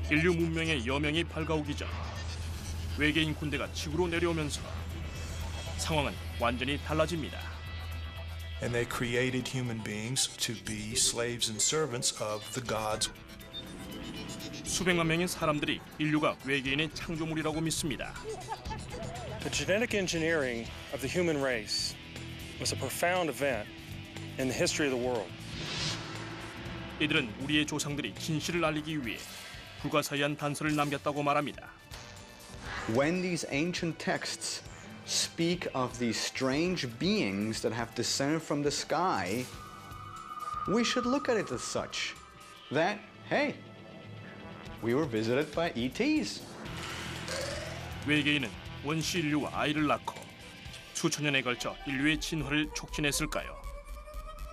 인류 문명의 여명이 밝아오기 전 외계인 군대가 지구로 내려오면서 상황은 완전히 달라집니다. And they created human beings to be slaves and servants of the gods. 수백만 명의 사람들이 인류가 외계인의 창조물이라고 믿습니다. The genetic engineering of the human race was a profound event in the history of the world. 이들은 우리의 조상들이 진실을 알리기 위해 불가사의한 단서를 남겼다고 말합니다. When these ancient texts speak of these strange beings that have descended from the sky, we should look at it as such that, hey, we were visited by ETs. 외계인은 원시 인류와 아이를 낳고 수천 년에 걸쳐 인류의 진화를 촉진했을까요?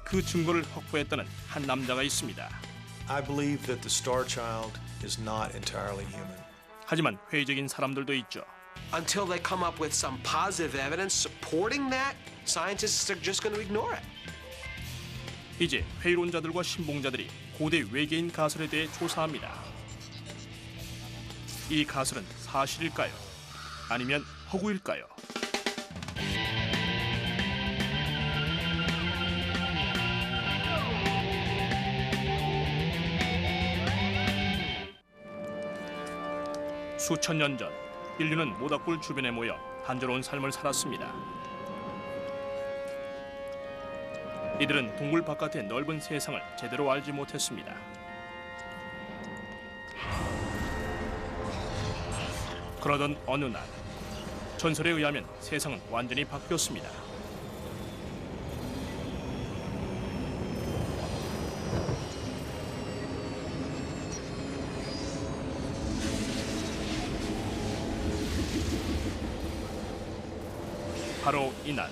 그 증거를 확보했다는 한 남자가 있습니다. I believe that the Star Child is not entirely human. 하지만 회의적인 사람들도 있죠. Until they come up with some positive evidence supporting that, scientists are just going to ignore it. 이제 회의론자들과 신봉자들이 고대 외계인 가설에 대해 조사합니다. 이 가설은 사실일까요? 아니면 허구일까요? 수천 년 전 인류는 모닥불 주변에 모여 단조로운 삶을 살았습니다. 이들은 동굴 바깥의 넓은 세상을 제대로 알지 못했습니다. 그러던 어느 날 전설에 의하면 세상은 완전히 바뀌었습니다. 바로 이날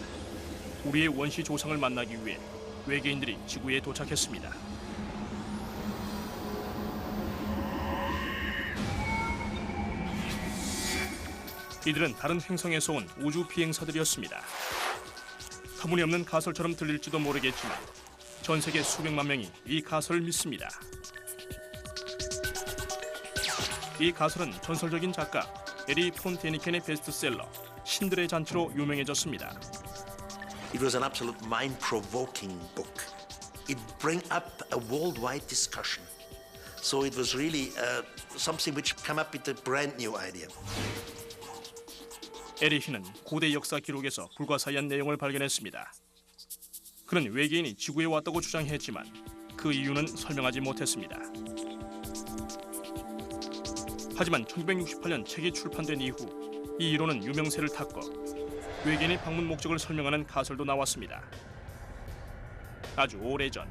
우리의 원시 조상을 만나기 위해 외계인들이 지구에 도착했습니다. 이들은 다른 행성에서 온 우주 비행사들이었습니다. 터무니없는 가설처럼 들릴지도 모르겠지만 전 세계 수백만 명이 이 가설을 믿습니다. 이 가설은 전설적인 작가 에리 폰 데니켄의 베스트셀러 신들의 잔치로 유명해졌습니다. It was an absolute mind-provoking book. It brought up a worldwide discussion. So it was really something which came up with a brand new idea. 에리히는 고대 역사 기록에서 불가사의한 내용을 발견했습니다. 그는 외계인이 지구에 왔다고 주장했지만 그 이유는 설명하지 못했습니다. 하지만 1968년 책이 출판된 이후 이 이론은 유명세를 탔고 외계인의 방문 목적을 설명하는 가설도 나왔습니다. 아주 오래전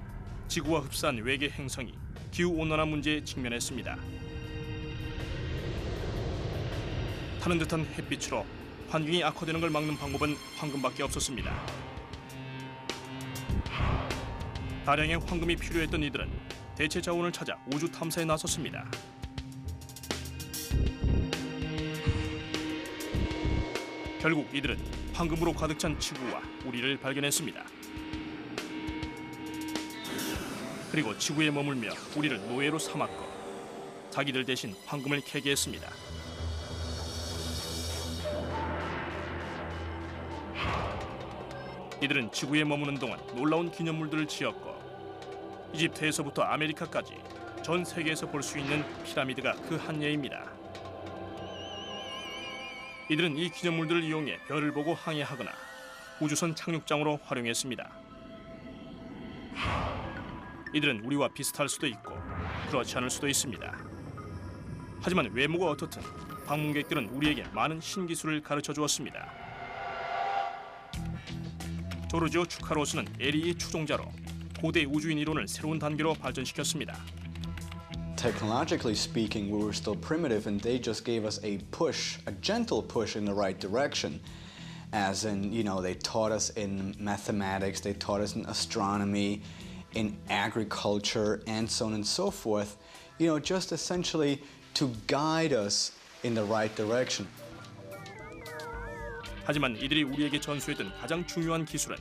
지구와 흡사한 외계 행성이 기후온난화 문제에 직면했습니다. 타는 듯한 햇빛으로 환경이 악화되는 걸 막는 방법은 황금밖에 없었습니다. 다량의 황금이 필요했던 이들은 대체 자원을 찾아 우주 탐사에 나섰습니다. 결국 이들은 황금으로 가득 찬 지구와 우리를 발견했습니다. 그리고 지구에 머물며 우리를 노예로 삼았고 자기들 대신 황금을 캐게 했습니다. 이들은 지구에 머무는 동안 놀라운 기념물들을 지었고 이집트에서부터 아메리카까지 전 세계에서 볼 수 있는 피라미드가 그 한 예입니다. 이들은 이 기념물들을 이용해 별을 보고 항해하거나 우주선 착륙장으로 활용했습니다. 이들은 우리와 비슷할 수도 있고 그렇지 않을 수도 있습니다. 하지만 외모가 어떻든 방문객들은 우리에게 많은 신기술을 가르쳐 주었습니다. 조르지오 추카로스는 에리의 추종자로 고대 우주인 이론을 새로운 단계로 발전시켰습니다. Technologically speaking, we were still primitive, and they just gave us a push, a gentle push in the right direction. As in, you know, they taught us in mathematics, they taught us in astronomy, in agriculture, and so on and so forth. You know, just essentially to guide us in the right direction. 하지만 이들이 우리에게 전수했던 가장 중요한 기술은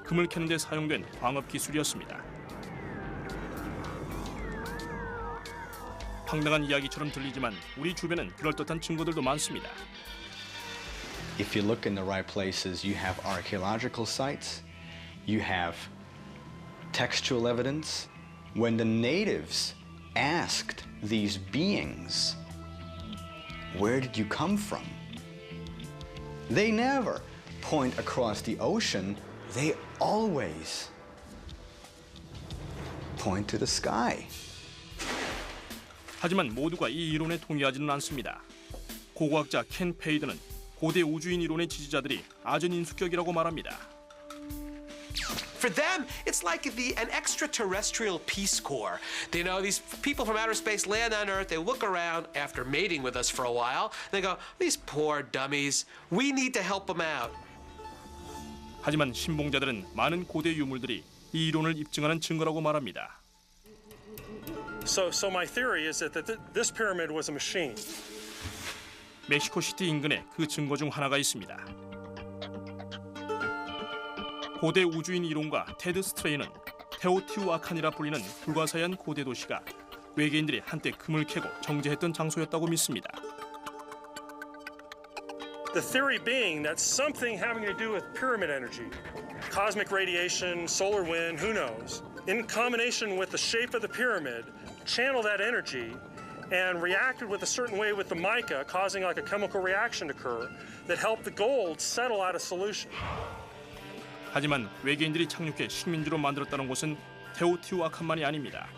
금을 캐는 데 사용된 광업 기술이었습니다. 황당한 이야기처럼 들리지만 우리 주변엔 그럴듯한 증거들도 많습니다. If you look in the right places, you have archaeological sites, you have textual evidence. When the natives asked these beings, where did you come from? They never point across the ocean, they always point to the sky. 하지만 모두가 이 이론에 동의하지는 않습니다. 고고학자 켄 페이드는 고대 우주인 이론의 지지자들이 아전인수격이라고 말합니다. For them, it's like an extraterrestrial Peace Corps. They know these people from outer space land on Earth, they look around after mating with us for a while, they go, these poor dummies, we need to help them out. 하지만 신봉자들은 많은 고대 유물들이 이 이론을 입증하는 증거라고 말합니다. So my theory is that this pyramid was a machine. 멕시코시티 인근에 그 증거 중 하나가 있습니다. 고대 우주인 이론가 테드 스트레이는 테오티우아칸이라 불리는 불가사의한 고대 도시가 외계인들이 한때 금을 캐고 정제했던 장소였다고 믿습니다. The theory being that something having to do with pyramid energy, cosmic radiation, solar wind, who knows, in combination with the shape of the pyramid, channeled that energy and reacted with a certain way with the mica, causing like a chemical reaction to occur that helped the gold settle out of solution. 하지만 외계인들이 착륙해 식민지로 만들었다는 곳은 테오티우아칸만이 아닙니다.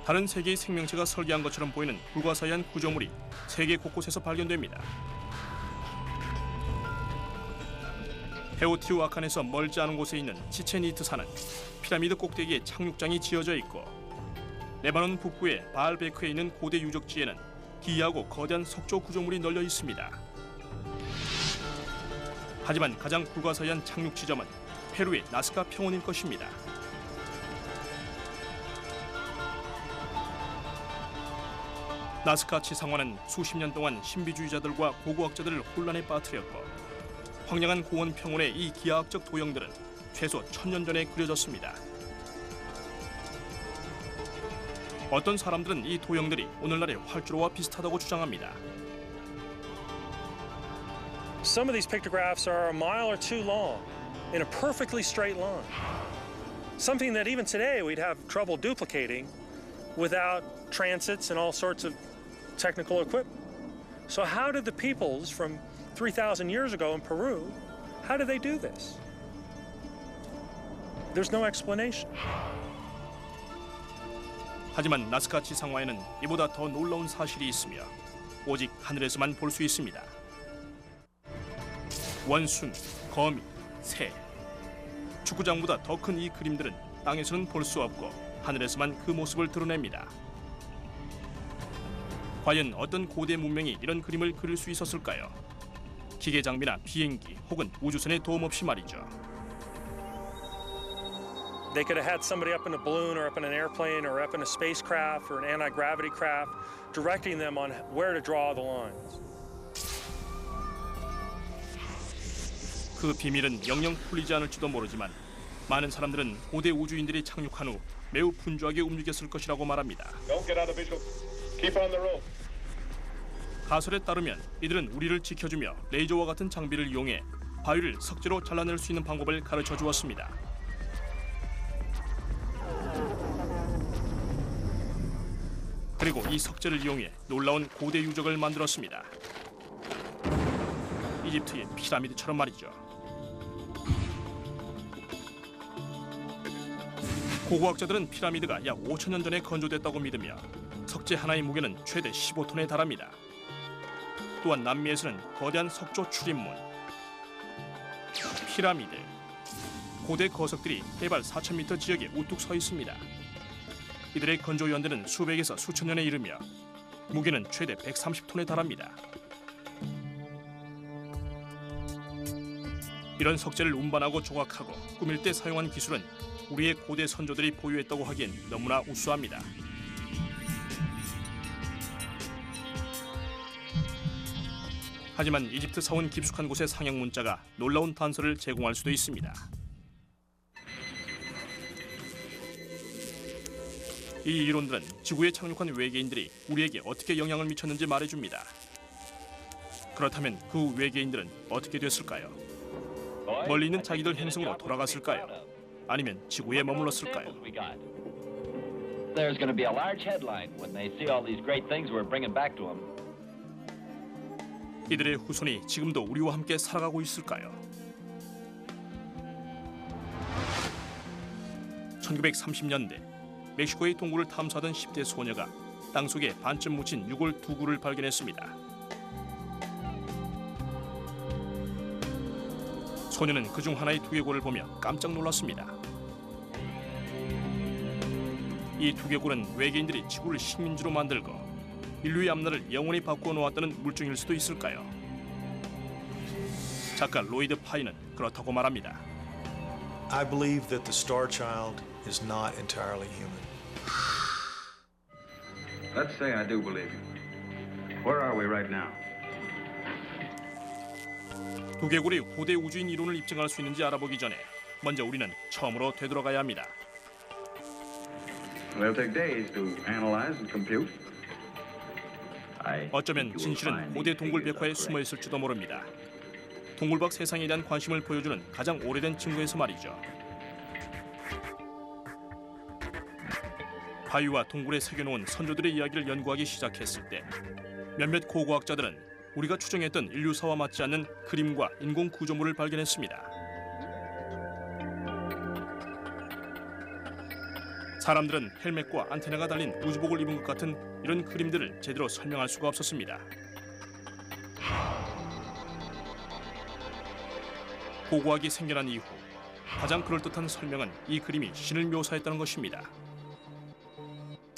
다른 세계의 생명체가 설계한 것처럼 보이는 불가사의한 구조물이 세계 곳곳에서 발견됩니다. 테오티우아칸에서 멀지 않은 곳에 있는 치첸이트산은 피라미드 꼭대기에 착륙장이 지어져 있고, 레바논 북부의 바알베크에 있는 고대 유적지에는 기이하고 거대한 석조 구조물이 널려 있습니다. 하지만 가장 불가사의한 착륙 지점은 페루의 나스카 평원일 것입니다. 나스카 지상화는 수십 년 동안 신비주의자들과 고고학자들을 혼란에 빠뜨렸고, 황량한 고원 평원의 이 기하학적 도형들은 최소 1000년 전에 그려졌습니다. 어떤 사람들은 이 도형들이 오늘날의 활주로와 비슷하다고 주장합니다. Some of these pictographs are a mile or two long in a perfectly straight line. Something that even today we'd have trouble duplicating without transits and all sorts of technical equipment. So how did the peoples from 3,000 years ago in Peru, how did they do this? There's no explanation. 하지만 나스카 지상화에는 이보다 더 놀라운 사실이 있으며 오직 하늘에서만 볼 수 있습니다. 원숭이, 거미, 새. 축구장보다 더 큰 이 그림들은 땅에서는 볼 수 없고 하늘에서만 그 모습을 드러냅니다. 과연 어떤 고대 문명이 이런 그림을 그릴 수 있었을까요? 기계 장비나 비행기 혹은 우주선의 도움 없이 말이죠. They could have had somebody up in a balloon or up in an airplane or up in a spacecraft or an anti-gravity craft directing them on where to draw the lines. 그 비밀은 영영 풀리지 않을지도 모르지만 많은 사람들은 고대 우주인들이 착륙한 후 매우 분주하게 움직였을 것이라고 말합니다. Don't get out of visual. Keep on the rope. 가설에 따르면 이들은 우리를 지켜주며 레이저와 같은 장비를 이용해 바위를 석재로 잘라낼 수 있는 방법을 가르쳐 주었습니다. 그리고 이 석재를 이용해 놀라운 고대 유적을 만들었습니다. 이집트의 피라미드처럼 말이죠. 고고학자들은 피라미드가 약 5,000년 전에 건조됐다고 믿으며 석재 하나의 무게는 최대 15톤에 달합니다. 또한 남미에서는 거대한 석조 출입문, 피라미드, 고대 거석들이 해발 4,000m 지역에 우뚝 서 있습니다. 이들의 건조 연대는 수백에서 수천 년에 이르며 무게는 최대 130톤에 달합니다. 이런 석재를 운반하고 조각하고 꾸밀 때 사용한 기술은 우리의 고대 선조들이 보유했다고 하기엔 너무나 우수합니다. 하지만 이집트 사원 깊숙한 곳의 상형 문자가 놀라운 단서를 제공할 수도 있습니다. 이 이론들은 지구에 착륙한 외계인들이 우리에게 어떻게 영향을 미쳤는지 말해줍니다. 그렇다면 그 외계인들은 어떻게 됐을까요? 멀리 있는 자기들 행성으로 돌아갔을까요? 아니면 지구에 머물렀을까요? There's going to be a large headline when they see all these great things we're bringing back to them. 이들의 후손이 지금도 우리와 함께 살아가고 있을까요? 1930년대 멕시코의 동굴을 탐사하던 10대 소녀가 땅속에 반쯤 묻힌 유골 2구를 발견했습니다. 소녀는 그중 하나의 두개골을 보며 깜짝 놀랐습니다. 이 두개골은 외계인들이 지구를 식민지로 만들고 인류의 앞날을 영원히 바꾸어 놓았다는 물증일 수도 있을까요? 작가 로이드 파이는 그렇다고 말합니다. I believe that the Star Child is not entirely human. Let's say I do believe you. Where are we right now? 두개골이 고대 우주인 이론을 입증할 수 있는지 알아보기 전에 먼저 우리는 처음으로 되돌아가야 합니다. It'll take days to analyze and compute. 어쩌면 진실은 고대 동굴 벽화에 숨어 있을지도 모릅니다. 동굴 밖 세상에 대한 관심을 보여주는 가장 오래된 증거에서 말이죠. 바위와 동굴에 새겨놓은 선조들의 이야기를 연구하기 시작했을 때 몇몇 고고학자들은 우리가 추정했던 인류사와 맞지 않는 그림과 인공 구조물을 발견했습니다. 사람들은 헬멧과 안테나가 달린 우주복을 입은 것 같은 이런 그림들을 제대로 설명할 수가 없었습니다. 고고학이 생겨난 이후 가장 그럴듯한 설명은 이 그림이 신을 묘사했다는 것입니다.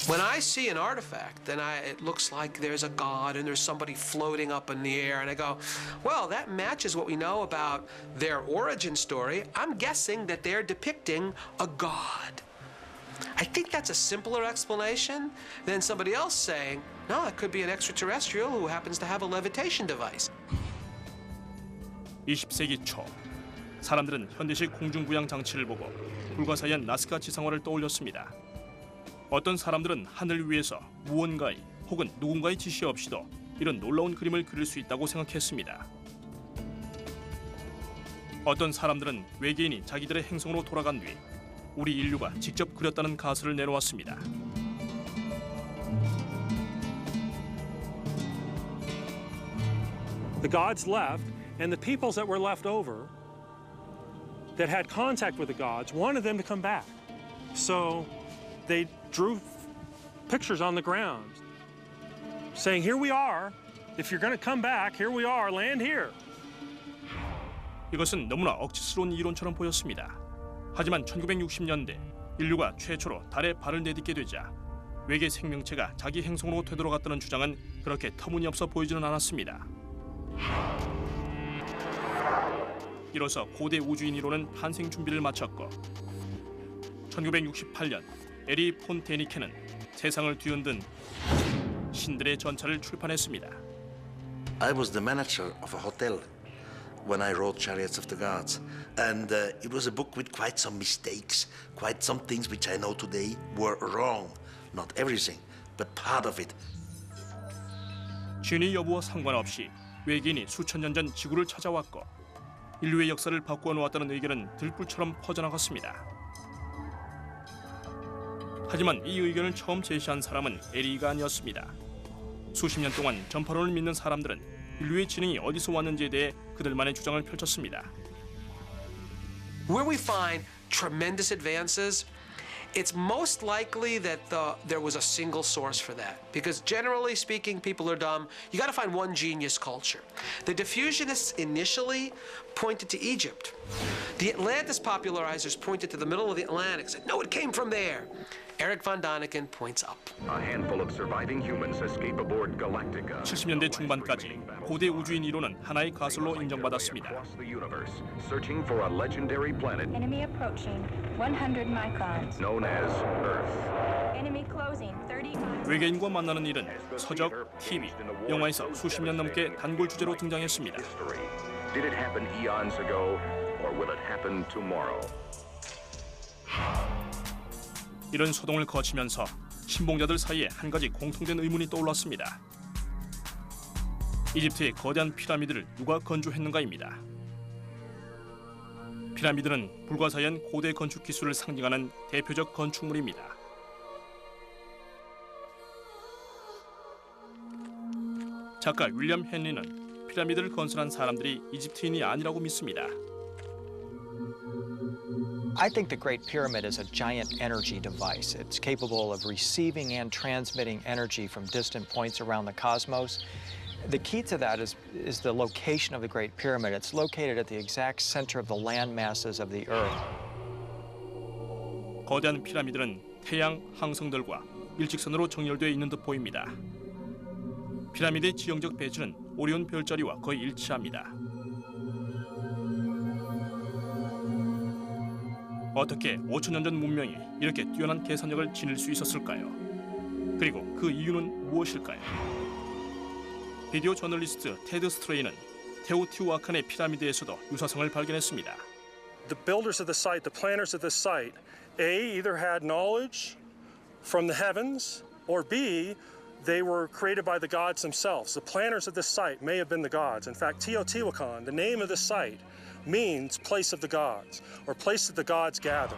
When I see an artifact, then it looks like there's a god and there's somebody floating up in the air, and I go, well, that matches what we know about their origin story. I'm guessing that they're depicting a god. I think that's a simpler explanation than somebody else saying, no, it could be an extraterrestrial who happens to have a levitation device. 20세기 초 사람들은 현대식 공중부양 장치를 보고 불가사의한 나스카 지상화를 떠올렸습니다. 어떤 사람들은 하늘 위에서 무언가의 혹은 누군가의 지시 없이도 이런 놀라운 그림을 그릴 수 있다고 생각했습니다. 어떤 사람들은 외계인이 자기들의 행성으로 돌아간 뒤 우리 인류가 직접 그렸다는 가설을 내놓았습니다. The gods left, and the peoples that were left over that had contact with the gods wanted them to come back. So they drew pictures on the ground saying, here we are. If you're going to come back, here we are. Land here. 이것은 너무나 억지스러운 이론처럼 보였습니다. 하지만 1960년대 인류가 최초로 달에 발을 내딛게 되자 외계 생명체가 자기 행성으로 되돌아갔다는 주장은 그렇게 터무니없어 보이지는 않았습니다. 이로써 고대 우주인 이론은 탄생 준비를 마쳤고 1968년 에리 폰테니케는 세상을 뒤흔든 신들의 전차를 출판했습니다. I was the manager of a hotel when I wrote Chariots of the Gods, and it was a book with quite some mistakes, quite some things which I know today were wrong. Not everything, but part of it. 진위 여부와 상관없이 외계인이 수천 년 전 지구를 찾아왔고 인류의 역사를 바꾸어 놓았다는 의견은 들불처럼 퍼져나갔습니다. 하지만 이 의견을 처음 제시한 사람은 에리가 아니었습니다. 수십 년 동안 전파론을 믿는 사람들은 인류의 지능이 어디서 왔는지에 대해 그들만의 주장을 펼쳤습니다. Where we find tremendous advances, it's most likely that there was a single source for that. Because generally speaking, people are dumb. You got to find one genius culture. The diffusionists initially pointed to Egypt. The Atlantis popularizers pointed to the middle of the Atlantic, said, no, it came from there. Eric von Daniken points up. A handful of surviving humans escape aboard Galactica. 70년대 중반까지 고대 우주인 이론은 하나의 가설로 인정받았습니다. Searching for a legendary planet Enemy approaching 100 microns. known as Earth. Enemy closing 30 miles. 외계인과 만나는 일은 서적, TV, 영화에서 수십 년 넘게 단골 주제로 등장했습니다. Did it happen eons ago, or will it happen tomorrow? 이런 소동을 거치면서 신봉자들 사이에 한 가지 공통된 의문이 떠올랐습니다. 이집트의 거대한 피라미드를 누가 건조했는가입니다. 피라미드는 불가사의한 고대 건축 기술을 상징하는 대표적 건축물입니다. 작가 윌리엄 헨리는 피라미드를 건설한 사람들이 이집트인이 아니라고 믿습니다. I think the Great Pyramid is a giant energy device. It's capable of receiving and transmitting energy from distant points around the cosmos. The key to that is the location of the Great Pyramid. It's located at the exact center of the land masses of the Earth. 거대한 피라미드는 태양, 항성들과 일직선으로 정렬되어 있는 듯 보입니다. 피라미드의 지형적 배치는 오리온 별자리와 거의 일치합니다. 어떻게 5천년 전 문명이 이렇게 뛰어난 계산력을 지닐 수 있었을까요? 그리고 그 이유는 무엇일까요? 비디오 저널리스트 테드 스트레이는 테오티후아칸의 피라미드에서도 유사성을 발견했습니다. The builders of the site, the planners of this site, A, either had knowledge from the heavens, or B, they were created by the gods themselves. The planners of this site may have been the gods. In fact, Teotihuacan, the name of the site, means place of the gods, or place that the gods gather.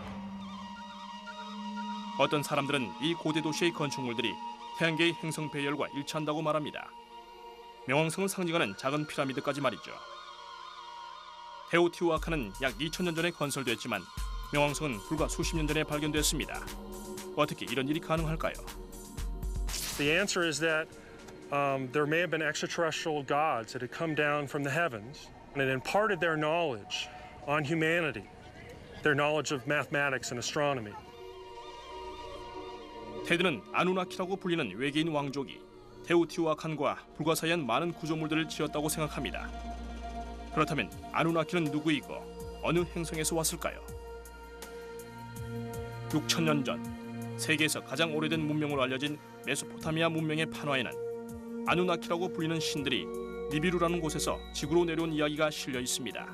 어떤 사람들은 이 고대 도시의 건축물들이 태양계의 행성 배열과 일치한다고 말합니다. 명왕성을 상징하는 작은 피라미드까지 말이죠. 테오티후아칸은 약 2000년 전에 건설됐지만 명왕성은 불과 수십 년 전에 발견됐습니다. 어떻게 이런 일이 가능할까요? The answer is that there may have been extraterrestrial gods that had come down from the heavens and had imparted their knowledge on humanity, their knowledge of mathematics and astronomy. 테드는 아누나키라고 불리는 외계인 왕족이 테오티후아칸과 불가사의한 많은 구조물들을 지었다고 생각합니다. 그렇다면 아누나키는 누구이고 어느 행성에서 왔을까요? 6000년 전 세계에서 가장 오래된 문명으로 알려진 메소포타미아 문명의 판화에는 아누나키라고 불리는 신들이 니비루라는 곳에서 지구로 내려온 이야기가 실려 있습니다.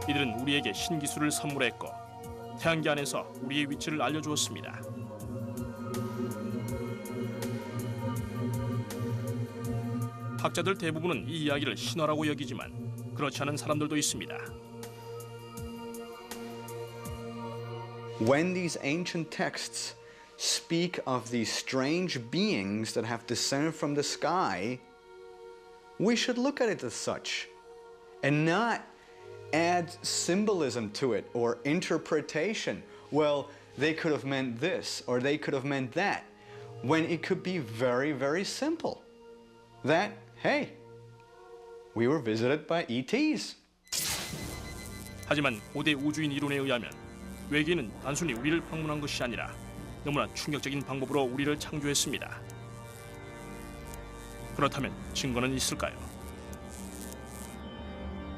이들은 우리에게 신기술을 선물했고 태양계 안에서 우리의 위치를 알려주었습니다. 학자들 대부분은 이 이야기를 신화라고 여기지만 그렇지 않은 사람들도 있습니다. When these ancient texts speak of these strange beings that have descended from the sky, we should look at it as such and not add symbolism to it or interpretation. Well, they could have meant this or they could have meant that, when it could be very, very simple. That, hey, we were visited by ETs. 하지만 고대 우주인 이론에 의하면 외계인은 단순히 우리를 방문한 것이 아니라 너무나 충격적인 방법으로 우리를 창조했습니다. 그렇다면 증거는 있을까요?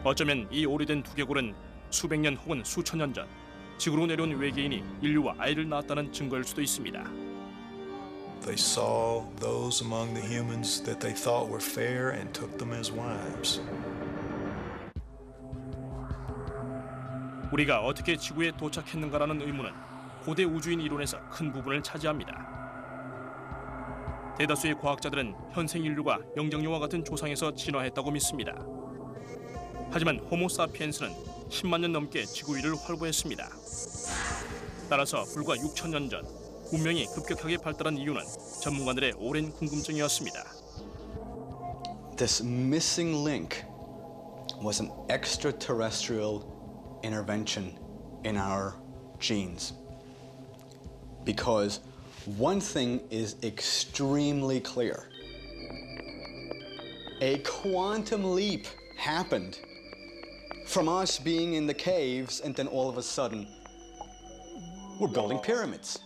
어쩌면 이 오래된 두개골은 수백 년 혹은 수천 년 전 지구로 내려온 외계인이 인류와 아이를 낳았다는 증거일 수도 있습니다. They saw those among the humans that they thought were fair and took them as wives. 우리가 어떻게 지구에 도착했는가라는 의문은 고대 우주인 이론에서 큰 부분을 차지합니다. 대다수의 과학자들은 현생 인류가 영장류와 같은 조상에서 진화했다고 믿습니다. 하지만 호모사피엔스는 10만 년 넘게 지구 위를 활보했습니다. 따라서 불과 6천년 전 문명이 급격하게 발달한 이유는 전문가들의 오랜 궁금증이었습니다. This missing link was an extraterrestrial intervention in our genes. Because one thing is extremely clear. A quantum leap happened from us being in the caves and then all of a sudden we're building pyramids.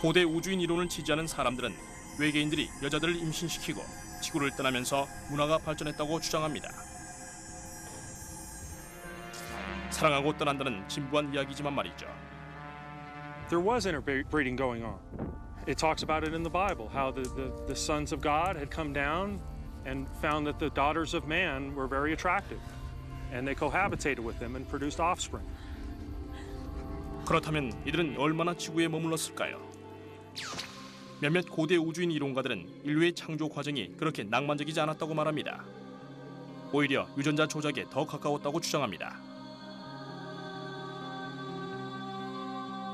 고대 우주인 이론을 지지하는 사람들은 외계인들이 여자들을 임신시키고 지구를 떠나면서 문화가 발전했다고 주장합니다. 사랑하고 떠난다는 진부한 이야기지만 말이죠. There was interbreeding going on. It talks about it in the Bible, how the sons of God had come down and found that the daughters of man were very attractive, and they cohabitated with them and produced offspring. 그렇다면 이들은 얼마나 지구에 머물렀을까요? 몇몇 고대 우주인 이론가들은 인류의 창조 과정이 그렇게 낭만적이지 않았다고 말합니다. 오히려 유전자 조작에 더 가까웠다고 주장합니다.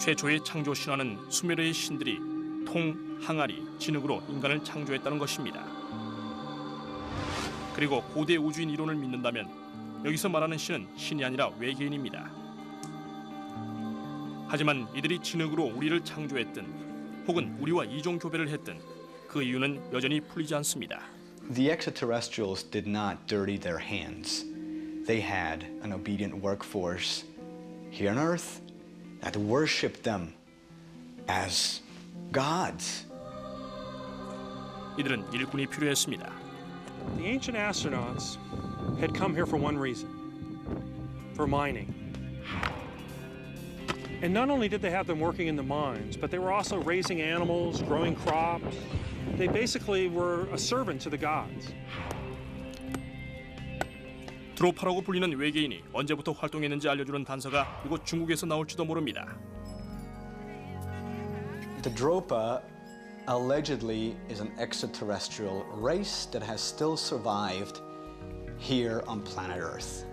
최초의 창조 신화는 수메르의 신들이 통, 항아리, 진흙으로 인간을 창조했다는 것입니다. 그리고 고대 우주인 이론을 믿는다면 여기서 말하는 신은 신이 아니라 외계인입니다. 하지만 이들이 진흙으로 우리를 창조했든 혹은 우리와 이종 교배를 했든 그 이유는 여전히 풀리지 않습니다. The extraterrestrials did not dirty their hands. They had an obedient workforce here on Earth that worshipped them as gods. 이들은 일꾼이 필요했습니다. The ancient astronauts had come here for one reason, for mining. And not only did they have them working in the mines, but they were also raising animals, growing crops. They basically were a servant to the gods. 드로파라고 불리는 외계인이 언제부터 활동했는지 알려주는 단서가 이곳 중국에서 나올지도 모릅니다. The Dropa allegedly is an extraterrestrial race that has still survived here on planet Earth.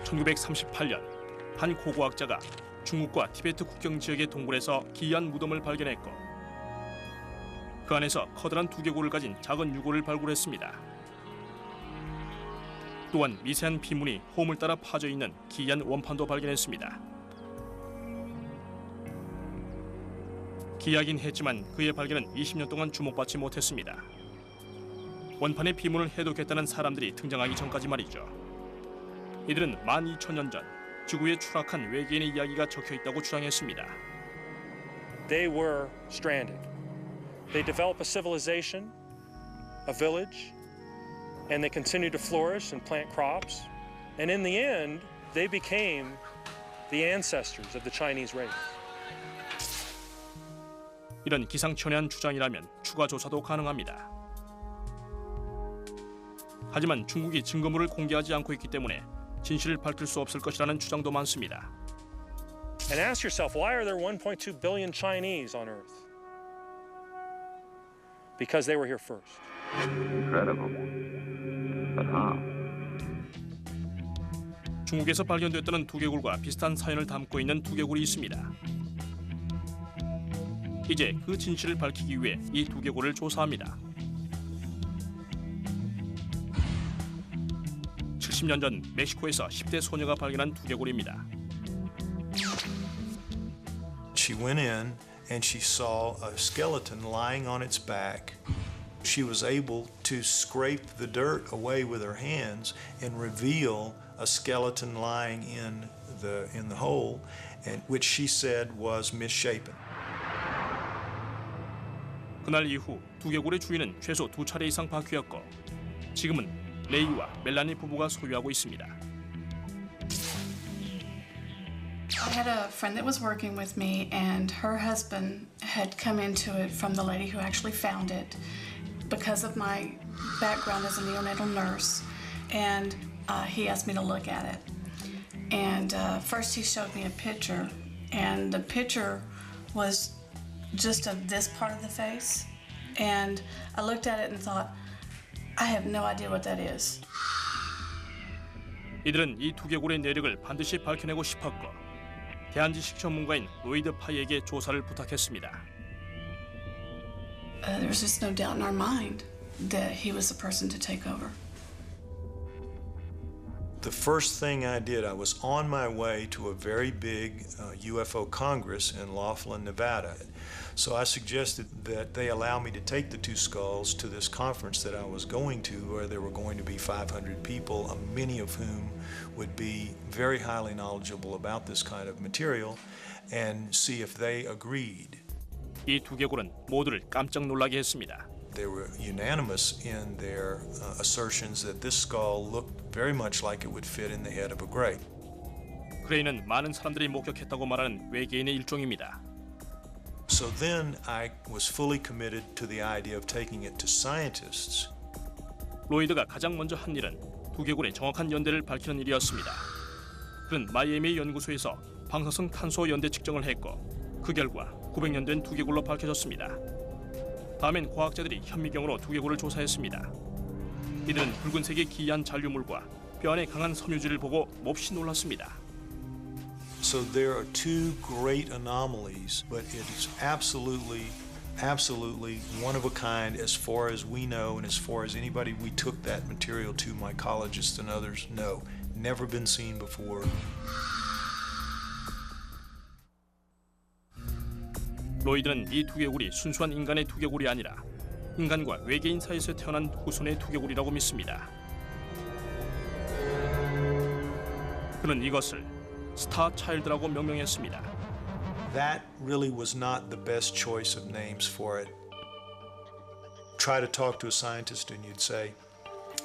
1938년 한 고고학자가 중국과 티베트 국경 지역의 동굴에서 기이한 무덤을 발견했고 그 안에서 커다란 두개골을 가진 작은 유골을 발굴했습니다. 또한 미세한 비문이 홈을 따라 파져 있는 기이한 원판도 발견했습니다. 기이하긴 했지만 그의 발견은 20년 동안 주목받지 못했습니다. 원판의 비문을 해독했다는 사람들이 등장하기 전까지 말이죠. 이들은 12,000년 전 지구에 추락한 외계인의 이야기가 적혀있다고 주장했습니다. They were stranded. They developed a civilization, a village, and they continued to flourish and plant crops. And in the end, they became the ancestors of the Chinese race. 이런 기상천외한 주장이라면 추가 조사도 가능합니다. 하지만 중국이 증거물을 공개하지 않고 있기 때문에 진실을 밝힐 수 없을 것이라는 주장도 많습니다. And ask yourself, why are there 1.2 billion Chinese on Earth? Because they were here first. Incredible. But how? 중국에서 발견됐다는 두개골과 비슷한 사연을 담고 있는 두개골이 있습니다. 이제 그 진실을 밝히기 위해 이 두개골을 조사합니다. 70년 전 멕시코에서 10대 소녀가 발견한 두개골입니다. She went in and she saw a skeleton lying on its back. She was able to scrape the dirt away with her hands and reveal a skeleton lying in the hole, and which she said was misshapen. 그날 이후 두개골의 주인은 최소 2차례 이상 바뀌었고 지금은 레이와 멜라니 부부가 소유하고 있습니다. I had a friend that was working with me, and her husband had come into it from the lady who actually found it because of my background as a neonatal nurse, and he asked me to look at it. And first he showed me a picture, and the picture was just of this part of the face, and I looked at it and thought, I have no idea what that is. 이들은 이 두개골의 내력을 반드시 밝혀내고 싶었고 대한지식 전문가인 로이드 파이에게 조사를 부탁했습니다. There was just no doubt in our mind that he was the person to take over. The first thing I did, I was on my way to a very big UFO Congress in Laughlin, Nevada. So I suggested that they allow me to take the two skulls to this conference that I was going to, where there were going to be 500 people, many of whom would be very highly knowledgeable about this kind of material, and see if they agreed. 이 두개골은 모두를 깜짝 놀라게 했습니다. They were unanimous in their assertions that this skull looked very much like it would fit in the head of a grape. 그레이는 많은 사람들이 목격했다고 말하는 외계인의 일종입니다. So then I was fully committed to the idea of taking it to scientists. 로이드가 가장 먼저 한 일은 두개골의 정확한 연대를 밝히는 일이었습니다. 그는 마이애미 연구소에서 방사선 탄소 연대 측정을 했고 그 결과 900년 된 두개골로 밝혀졌습니다. 다음엔 과학자들이 현미경으로 두개골을 조사했습니다. 이들은 붉은색의 기이한 잔류물과 뼈 안에 강한 섬유질을 보고 몹시 놀랐습니다. So there are two great anomalies, but it is absolutely one of a kind as far as we know and as far as anybody we took that material to, mycologists and others know. Never been seen before. 로이드는 이 두개골이 순수한 인간의 두개골이 아니라 인간과 외계인 사이에서 태어난 후손의 두개골이라고 믿습니다. 그는 이것을 스타 차일드라고 명명했습니다. That really was not the best choice of names for it. Try to talk to a scientist and you'd say,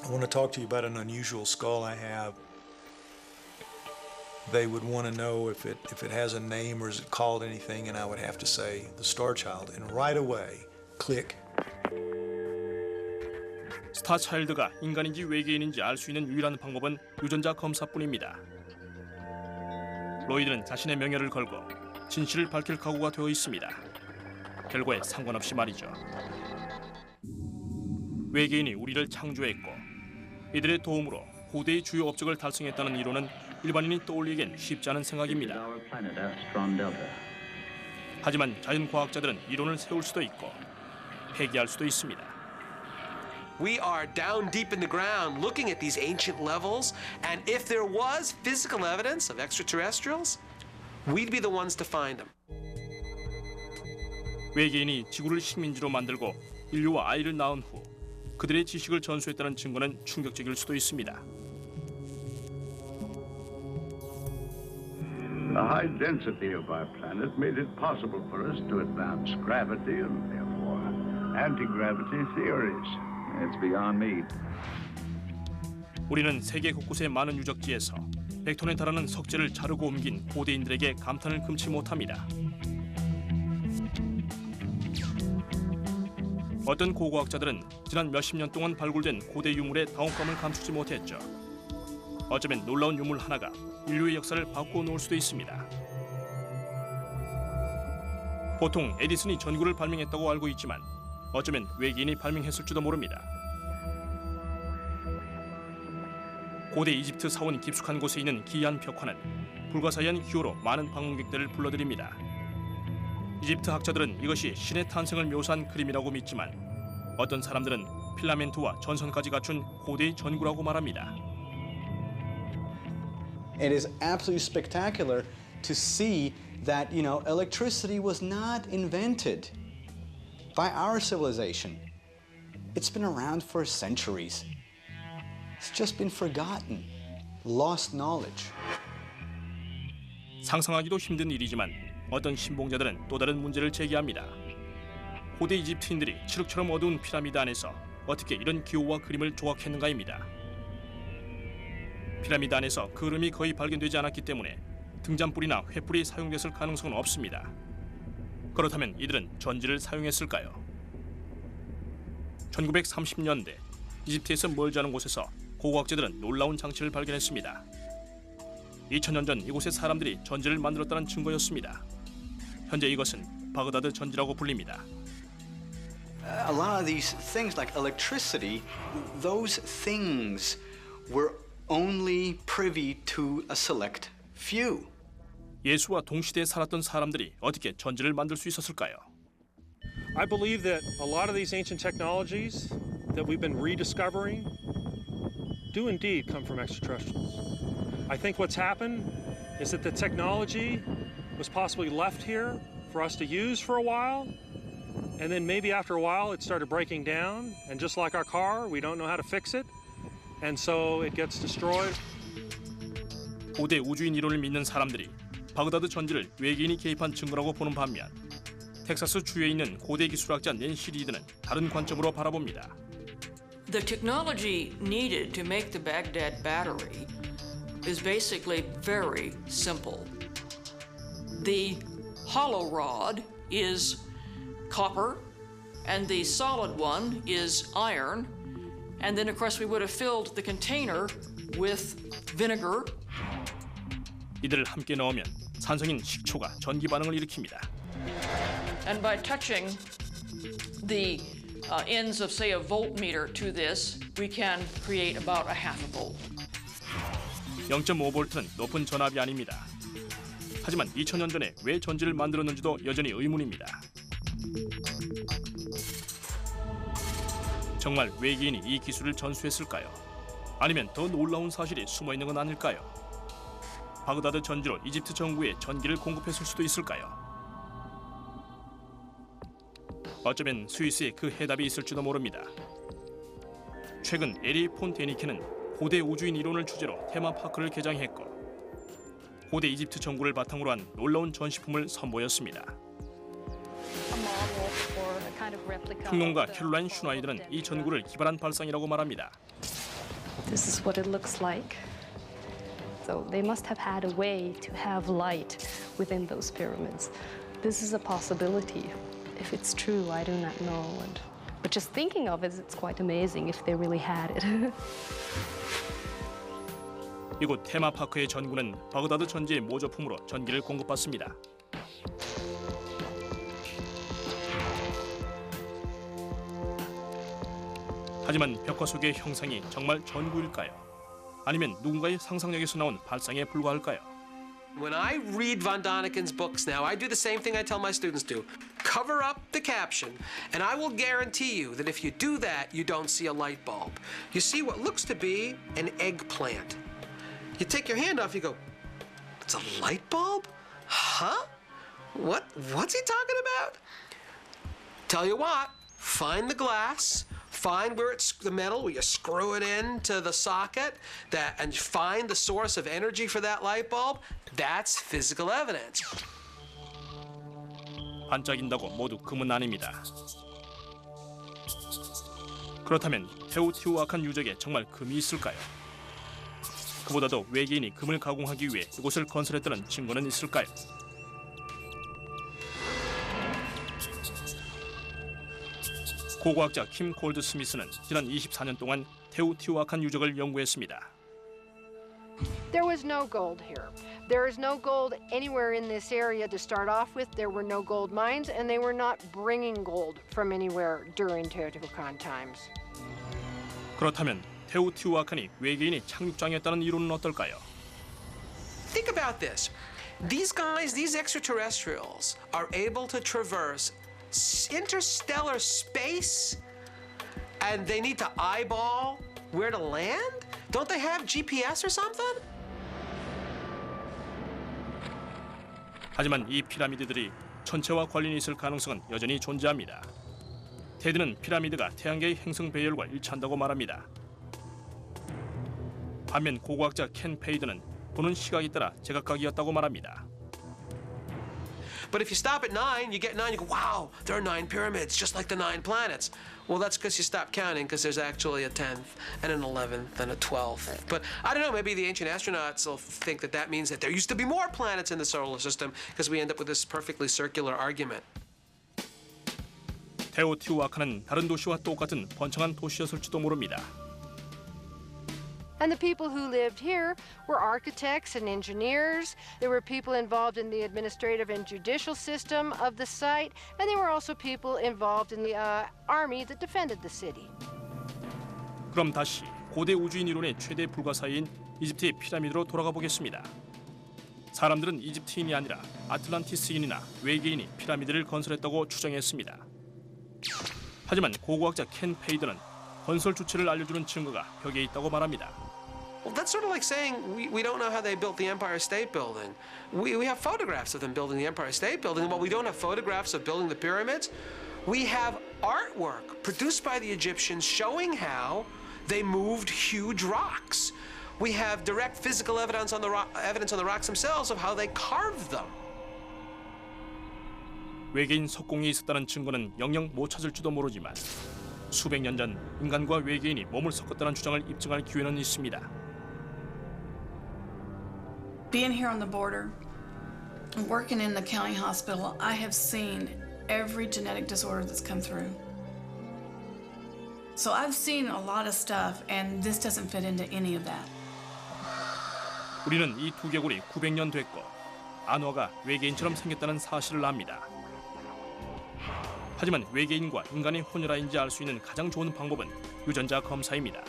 I want to talk to you about an unusual skull I have. They would want to know if it has a name or is it called anything, and I would have to say the Star Child, and right away, click. 스타 차일드가 인간인지 외계인인지 알 수 있는 유일한 방법은 유전자 검사뿐입니다. 로이드는 자신의 명예를 걸고 진실을 밝힐 각오가 되어 있습니다. 결과에 상관없이 말이죠. 외계인이 우리를 창조했고 이들의 도움으로 고대의 주요 업적을 달성했다는 이론은 일반인이 떠올리기엔 쉽지 않은 생각입니다. 하지만 자연과학자들은 이론을 세울 수도 있고 폐기할 수도 있습니다. We are down deep in the ground looking at these ancient levels, and if there was physical evidence of extraterrestrials, we'd be the ones to find them. 외계인이 지구를 식민지로 만들고 인류와 아이를 낳은 후 그들의 지식을 전수했다는 증거는 충격적일 수도 있습니다. The high density of our planet made it possible for us to advance gravity and therefore anti-gravity theories. It's beyond me. 우리는 세계 곳곳의 많은 유적지에서 100톤에 달하는 석재를 자르고 옮긴 고대인들에게 감탄을 금치 못합니다. 어떤 고고학자들은 지난 몇십 년 동안 발굴된 고대 유물의 다운감을 감추지 못했죠. 어쩌면 놀라운 유물 하나가 인류의 역사를 바꾸어 놓을 수도 있습니다. 보통 에디슨이 전구를 발명했다고 알고 있지만 어쩌면 외계인이 발명했을지도 모릅니다. 고대 이집트 사원 깊숙한 곳에 있는 기이한 벽화는 불가사의한 기호로 많은 방문객들을 불러들입니다. 이집트 학자들은 이것이 신의 탄생을 묘사한 그림이라고 믿지만 어떤 사람들은 필라멘트와 전선까지 갖춘 고대의 전구라고 말합니다. It is absolutely spectacular to see that, electricity was not invented by our civilization. It's been around for centuries. It's just been forgotten, lost knowledge. 상상하기도 힘든 일이지만 어떤 신봉자들은 또 다른 문제를 제기합니다. 고대 이집트인들이 칠흑처럼 어두운 피라미드 안에서 어떻게 이런 기호와 그림을 조각했는가입니다. 피라미드 안에서 그림이 거의 발견되지 않았기 때문에 등잔불이나 횃불이 사용됐을 가능성은 없습니다. 그렇다면 이들은 전지를 사용했을까요? 1930년대 이집트에서 멀지 않은 곳에서 고고학자들은 놀라운 장치를 발견했습니다. 2000년 전 이곳의 사람들이 전지를 만들었다는 증거였습니다. 현재 이것은 바그다드 전지라고 불립니다. A lot of these things like electricity, those things were only privy to a select few. 예수와 동시대에 살았던 사람들이 어떻게 전지를 만들 수 있었을까요? I believe that a lot of these ancient technologies that we've been rediscovering do indeed come from extraterrestrials. I think what's happened is that the technology was possibly left here for us to use for a while, and then maybe after a while it started breaking down, and just like our car, we don't know how to fix it, and so it gets destroyed. 고대 우주인 이론을 믿는 사람들이 바그다드 전지를 외계인이 개입한 증거라고 보는 반면 텍사스 주에 있는 고대 기술학자 낸시 리드는 다른 관점으로 바라봅니다. The technology needed to make the Baghdad battery is basically very simple. The hollow rod is copper, and the solid one is iron. And then, of course, we would have filled the container with vinegar. 이들을 함께 넣으면 산성인 식초가 전기 반응을 일으킵니다. And by touching the ends of, say, a voltmeter to this, we can create about a half a volt. 0.5V는 높은 전압이 아닙니다. 하지만 2000년 전에 왜 전지를 만들었는지도 여전히 의문입니다. 정말 외계인이 이 기술을 전수했을까요? 아니면 더 놀라운 사실이 숨어있는 건 아닐까요? 바그다드 전지로 이집트 정부에 전기를 공급했을 수도 있을까요? 어쩌면 스위스에 그 해답이 있을지도 모릅니다. 최근 에리 폰테니케는 고대 우주인 이론을 주제로 테마파크를 개장했고 고대 이집트 정구를 바탕으로 한 놀라운 전시품을 선보였습니다. 평론가 캐롤라인 슈나이더는 이 전구를 기발한 발상이라고 말합니다. This is what it looks like. So they must have had a way to have light within those pyramids. This is a possibility. If it's true, I do not know. But just thinking of it, it's quite amazing if they really had it. 이곳 테마파크의 전구는 바그다드 전지의 모조품으로 전기를 공급받습니다. 하지만 벽화 속의 형상이 정말 전구일까요? 아니면 누군가의 상상력에서 나온 발상에 불과할까요? When I read von Daniken's books now, I do the same thing I tell my students to. Cover up the caption, and I will guarantee you that if you do that, you don't see a light bulb. You see what looks to be an eggplant. You take your hand off, you go, it's a light bulb? Huh? What's he talking about? Tell you what, find the glass, find where it's the metal, where you screw it into the socket, and find the source of energy for that light bulb. That's physical evidence. 반짝인다고 모두 금은 아닙니다. 그렇다면 테오티후아칸 유적에 정말 금이 있을까요? 그보다도 외계인이 금을 가공하기 위해 이곳을 건설했다는 증거는 있을까요? 고고학자 킴 골드 스미스는 지난 24년 동안 테오티후아칸 유적을 연구했습니다. There was no gold here. There is no gold anywhere in this area to start off with. There were no gold mines, and they were not bringing gold from anywhere during Teotihuacan times. 그렇다면 테오티후아칸이 외계인이 착륙장이었다는 이론은 어떨까요? Think about this. These guys, these extraterrestrials, are able to traverse interstellar space, and they need to eyeball where to land? Don't they have GPS or something? 하지만 이 피라미드들이 천체와 관련이 있을 가능성은 여전히 존재합니다. 테드는 피라미드가 태양계의 행성 배열과 일치한다고 말합니다. 반면 고고학자 켄 페이드는 보는 시각에 따라 제각각이었다고 말합니다. But if you stop at 9, you get 9, you go, wow, there are 9 pyramids, just like the 9 planets. Well, that's because you stop counting, because there's actually a 10th and an 11th and a 12th. But I don't know, maybe the ancient astronauts will think that that means that there used to be more planets in the solar system, because we end up with this perfectly circular argument. 테오티후아칸은 다른 도시와 똑같은 번창한 도시였을지도 모릅니다. And the people who lived here were architects and engineers. There were people involved in the administrative and judicial system of the site, and there were also people involved in the army that defended the city. 그럼 다시 고대 우주인 이론의 최대 불가사의인 이집트의 피라미드로 돌아가 보겠습니다. 사람들은 이집트인이 아니라 아틀란티스인이나 외계인이 피라미드를 건설했다고 추정했습니다. 하지만 고고학자 켄 페이드는 건설 주체를 알려주는 증거가 벽에 있다고 말합니다. Well, that's sort of like saying we don't know how they built the Empire State Building. We have photographs of them building the Empire State Building, but we don't have photographs of building the pyramids. We have artwork produced by the Egyptians showing how they moved huge rocks. We have direct physical evidence on the rocks themselves of how they carved them. 외계인 석공이 있었다는 증거는 영영 못 찾을지도 모르지만 수백 년 전 인간과 외계인이 몸을 섞었다는 주장을 입증할 기회는 있습니다. Being here on the border, working in the county hospital, I have seen every genetic disorder that's come through. So I've seen a lot of stuff, and this doesn't fit into any of that. 우리는 이 두개골이 900년 됐고 안화가 외계인처럼 생겼다는 사실을 압니다. 하지만 외계인과 인간의 혼혈아인지 알 수 있는 가장 좋은 방법은 유전자 검사입니다.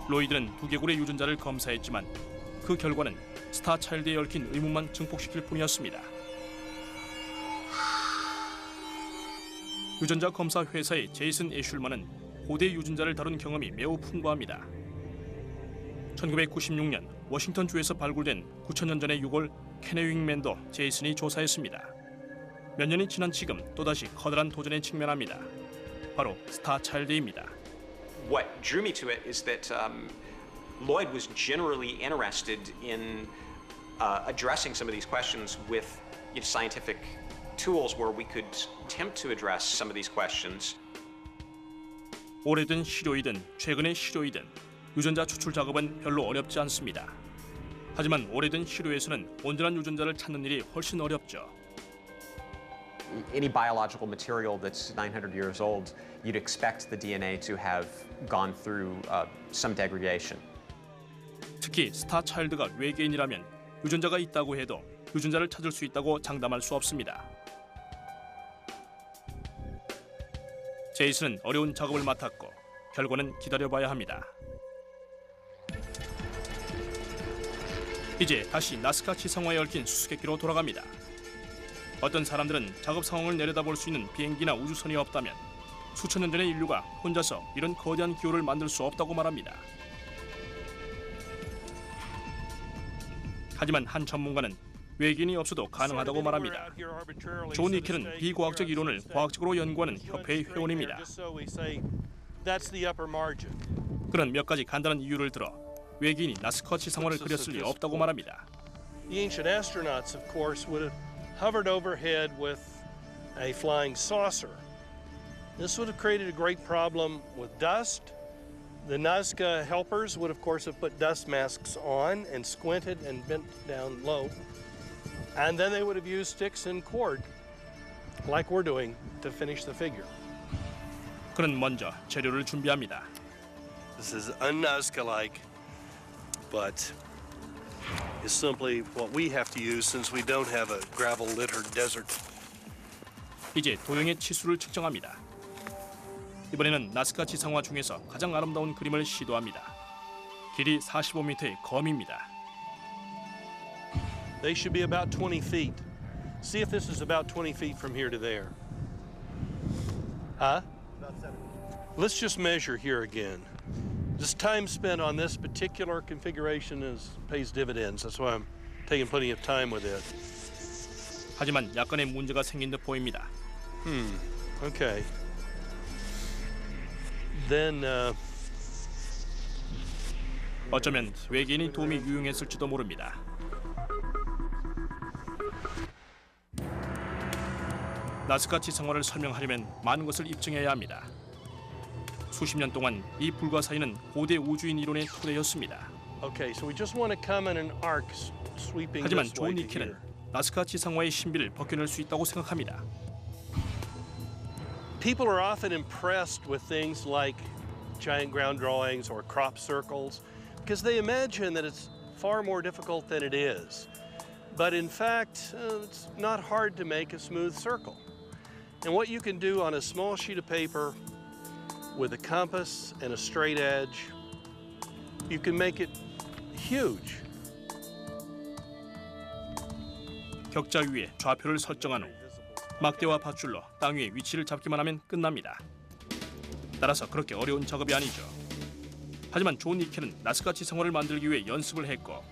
로이드는 두개골의 유전자를 검사했지만 그 결과는 스타차일드에 얽힌 의문만 증폭시킬 뿐이었습니다. 유전자 검사 회사의 제이슨 애슐만은 고대 유전자를 다룬 경험이 매우 풍부합니다. 1996년 워싱턴주에서 발굴된 9,000년 전의 유골 케네윙맨도 제이슨이 조사했습니다. 몇 년이 지난 지금 또다시 커다란 도전에 직면합니다. 바로 스타차일드입니다. What drew me to it is that Lloyd was generally interested in addressing some of these questions with scientific tools where we could attempt to address some of these questions. 오래된 시료이든 최근의 시료이든 유전자 추출 작업은 별로 어렵지 않습니다. 하지만 오래된 시료에서는 온전한 유전자를 찾는 일이 훨씬 어렵죠. Any biological material that's 900 years old, you'd expect the DNA to have gone through some degradation. 특히 스타차일드가 외계인이라면 유전자가 있다고 해도 유전자를 찾을 수 있다고 장담할 수 없습니다. 제이슨은 어려운 작업을 맡았고 결과는 기다려봐야 합니다. 이제 다시 나스카 지상화에 얽힌 수수께끼로 돌아갑니다. 어떤 사람들은 작업 상황을 내려다볼 수 있는 비행기나 우주선이 없다면 수천 년 전의 인류가 혼자서 이런 거대한 기호를 만들 수 없다고 말합니다. 하지만 한 전문가는 외계인이 없어도 가능하다고 말합니다. 존 니켈은 비과학적 이론을 과학적으로 연구하는 협회의 회원입니다. 그는 몇 가지 간단한 이유를 들어 외계인이 나스카 지상화를 그렸을 리 없다고 말합니다. The ancient astronauts, of course, would have hovered overhead with a flying saucer. This would have created a great problem with dust. The Nazca helpers would, of course, have put dust masks on and squinted and bent down low. And then they would have used sticks and cord, like we're doing, to finish the figure. 그는 먼저 재료를 준비합니다. This is un-Nazca-like, but is simply what we have to use since we don't have a gravel-littered desert. 이제 도형의 치수를 측정합니다. 이번에는 나스카 지상화 중에서 가장 아름다운 그림을 시도합니다. 길이 45m의 검입니다. They should be about 20 feet. See if this is about 20 feet from here to there. Huh? Let's just measure here again. This time spent on this particular configuration pays dividends. That's why I'm taking plenty of time with it. 하지만 약간의 문제가 생긴 듯 보입니다. Okay. Then 어쩌면 외계인의 도움이 유용했을지도 모릅니다. 나스카 지상화를 설명하려면 많은 것을 입증해야 합니다. 수십 년 동안 이 불가사의는 고대 우주인 이론의 토대였습니다. Okay, so we just want to come in an arc sweeping 하지만 this 존 way to 니켈은 here. 나스카 지상화의 신비를 벗겨낼 수 있다고 생각합니다. People are often impressed with things like giant ground drawings or crop circles because they imagine that it's far more difficult than it is. But in fact, it's not hard to make a smooth circle. And what you can do on a small sheet of paper with a compass and a straight edge, you can make it huge. 격자 위에 좌표를 설정한 후 막대와 밧줄로 땅 위에 위치를 잡기만 하면 끝납니다. 따라서 그렇게 어려운 작업이 아니죠. 하지만 존 니켈은 나스카 지상화를 만들기 위해 연습을 했고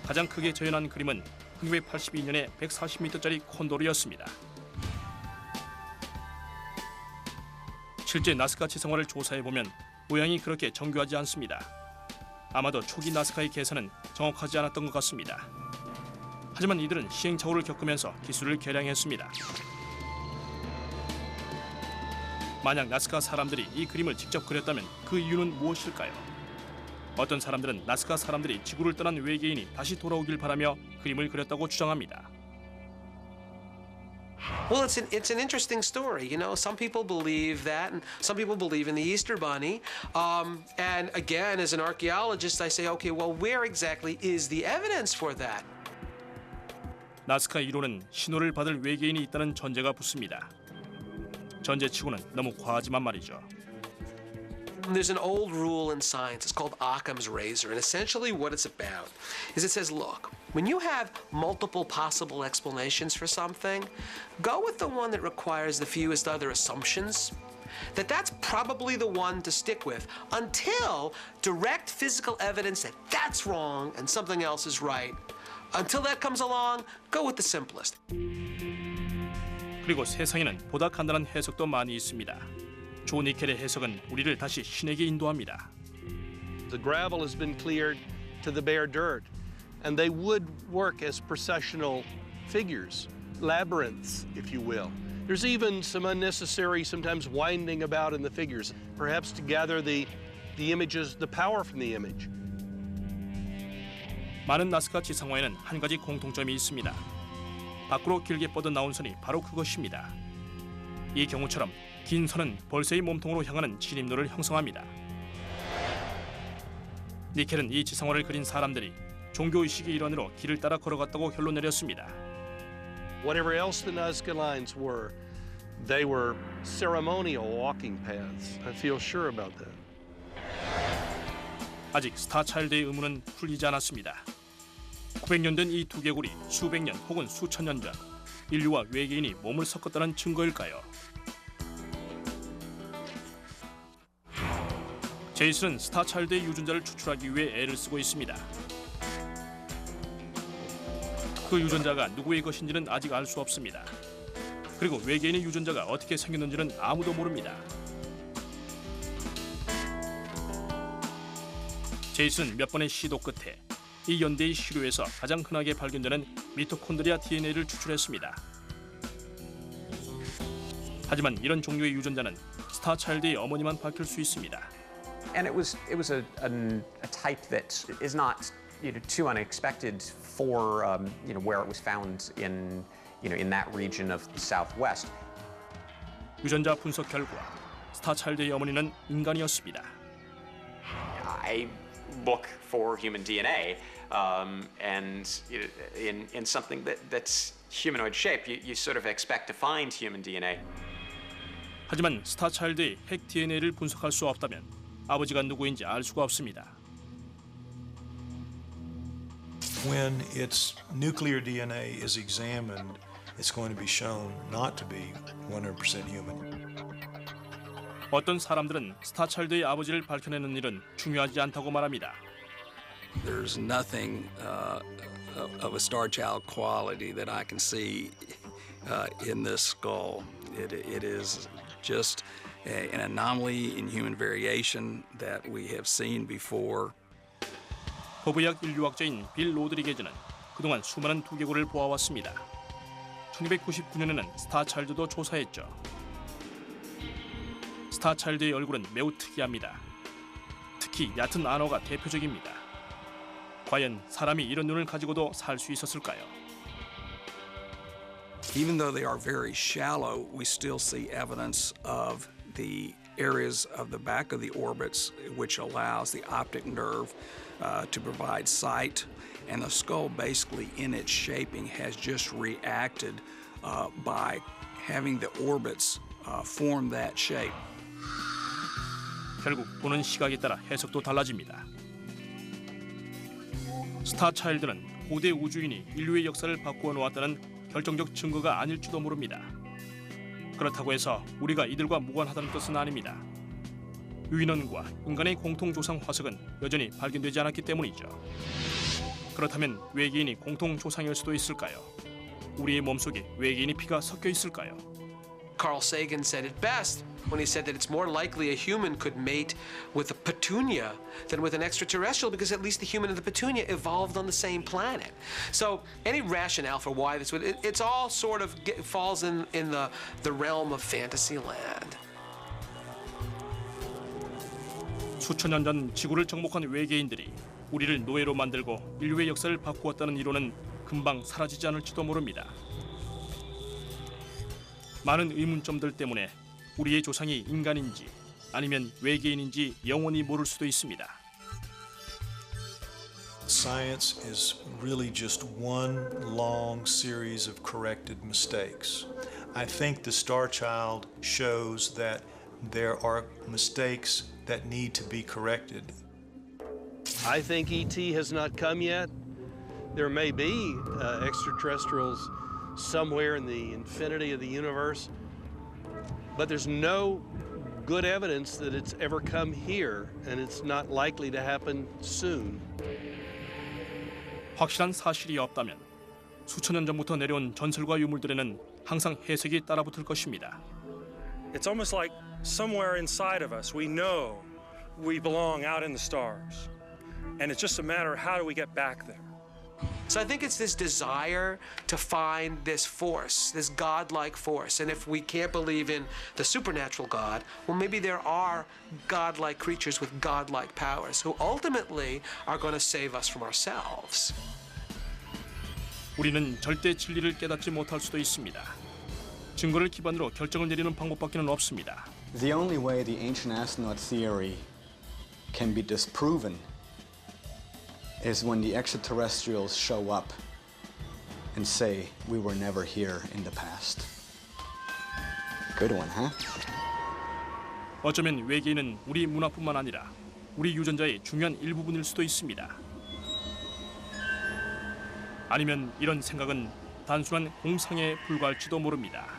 가장 크게 재현한 그림은 1982년에 140m짜리 콘도르였습니다. 실제 나스카 지상화를 조사해보면 모양이 그렇게 정교하지 않습니다. 아마도 초기 나스카의 계산은 정확하지 않았던 것 같습니다. 하지만 이들은 시행착오를 겪으면서 기술을 개량했습니다. 만약 나스카 사람들이 이 그림을 직접 그렸다면 그 이유는 무엇일까요? 어떤 사람들은 나스카 사람들이 지구를 떠난 외계인이 다시 돌아오길 바라며 그림을 그렸다고 주장합니다. Well, it's an interesting story. You know, some people believe that, and some people believe in the Easter Bunny. And again, as an archaeologist, I say, okay, well, where exactly is the evidence for that? 나스카 이론은 신호를 받을 외계인이 있다는 전제가 붙습니다. 전제치고는 너무 과하지만 말이죠. There's an old rule in science. It's called Occam's razor. And essentially what it's about is it says, look, when you have multiple possible explanations for something, go with the one that requires the fewest other assumptions. That's probably the one to stick with until direct physical evidence that that's wrong and something else is right. Until that comes along, go with the simplest. 그리고 세상에는 보다 간단한 해석도 많이 있습니다. 조 니켈의 해석은 우리를 다시 신에게 인도합니다. The gravel has been cleared to the bare dirt, and they would work as processional figures, labyrinths, if you will. There's even some unnecessary, sometimes winding about in the figures, perhaps to gather the images, the power from the image. 많은 나스카 지상화에는 한 가지 공통점이 있습니다. 밖으로 길게 뻗어 나온 선이 바로 그것입니다. 이 경우처럼 긴 선은 벌새의 몸통으로 향하는 진입로를 형성합니다. 니켈은 이 지상화를 그린 사람들이 종교의식의 일환으로 길을 따라 걸어갔다고 결론 내렸습니다. Whatever else the Nazca lines were, they were ceremonial walking paths. I feel sure about that. 아직 스타차일드의 의문은 풀리지 않았습니다. 900년 된 이 두개골이 수백 년 혹은 수천 년 전 인류와 외계인이 몸을 섞었다는 증거일까요? 제이슨은 스타차일드의 유전자를 추출하기 위해 애를 쓰고 있습니다. 그 유전자가 누구의 것인지는 아직 알 수 없습니다. 그리고 외계인의 유전자가 어떻게 생겼는지는 아무도 모릅니다. 제이슨은 몇 번의 시도 끝에 이 연대의 시료에서 가장 흔하게 발견되는 미토콘드리아 DNA를 추출했습니다. 하지만 이런 종류의 유전자는 스타차일드의 어머니만 밝힐 수 있습니다. And it was a type that is not too unexpected for where it was found in that region of the Southwest. 유전자 분석 결과 스타차일드의 어머니는 인간이었습니다. I look for human DNA, and in something that's humanoid shape, you sort of expect to find human DNA. 하지만 스타차일드의 핵 DNA를 분석할 수 없다면 아버지가 누구인지 알 수가 없습니다. When its nuclear DNA is examined, it's going to be shown not to be 100% human. 어떤 사람들은 스타차일드의 아버지를 밝혀내는 일은 중요하지 않다고 말합니다. There's nothing of a star child quality that I can see in this skull. It is just an anomaly in human variation that we have seen before. 허브약 인류학자인 빌 로드리게즈는 그동안 수많은 두개골을 보아왔습니다. 1999년에는 스타차일드도 조사했죠. 스타차일드의 얼굴은 매우 특이합니다. 특히 얕은 안어가 대표적입니다. 과연 사람이 이런 눈을 가지고도 살 수 있었을까요? Even though they are very shallow, we still see evidence of the areas of the back of the orbits, which allows the optic nerve to provide sight. And the skull, basically in its shaping, has just reacted by having the orbits form that shape. 결국 보는 시각에 따라 해석도 달라집니다. 스타차일드는 고대 우주인이 인류의 역사를 바꾸어 놓았다는 결정적 증거가 아닐지도 모릅니다. 그렇다고 해서 우리가 이들과 무관하다는 뜻은 아닙니다. 유인원과 인간의 공통조상 화석은 여전히 발견되지 않았기 때문이죠. 그렇다면 외계인이 공통조상일 수도 있을까요? 우리의 몸속에 외계인의 피가 섞여 있을까요? Carl Sagan said it best when he said that it's more likely a human could mate with a petunia than with an extraterrestrial, because at least the human and the petunia evolved on the same planet. So any rationale for why this would, it's all sort of falls in the realm of fantasy land. 수천 년 전 지구를 정복한 외계인들이 우리를 노예로 만들고 인류의 역사를 바꾸었다는 이론은 금방 사라지지 않을지도 모릅니다. 많은 의문점들 때문에 우리의 조상이 인간인지 아니면 외계인인지 영원히 모를 수도 있습니다. Science is really just one long series of corrected mistakes. I think the Star Child shows that there are mistakes that need to be corrected. I think ET has not come yet. There may be extraterrestrials somewhere in the infinity of the universe, but there's no good evidence that it's ever come here, and it's not likely to happen soon. 확실한 사실이 없다면 수천 년 전부터 내려온 전설과 유물들에는 항상 해석이 따라붙을 것입니다. It's almost like somewhere inside of us we know we belong out in the stars. And it's just a matter of how do we get back there. So I think it's this desire to find this force, this godlike force. And if we can't believe in the supernatural God, well, maybe there are godlike creatures with godlike powers who ultimately are going to save us from ourselves. 우리는 절대 진리를 깨닫지 못할 수도 있습니다. 증거를 기반으로 결정을 내리는 방법밖에는 없습니다. The only way the ancient astronaut theory can be disproven is when the extraterrestrials show up and say we were never here in the past. Good one, huh? 어쩌면 외계인은 우리 문화뿐만 아니라 우리 유전자의 중요한 일부분일 수도 있습니다. 아니면 이런 생각은 단순한 공상에 불과할지도 모릅니다.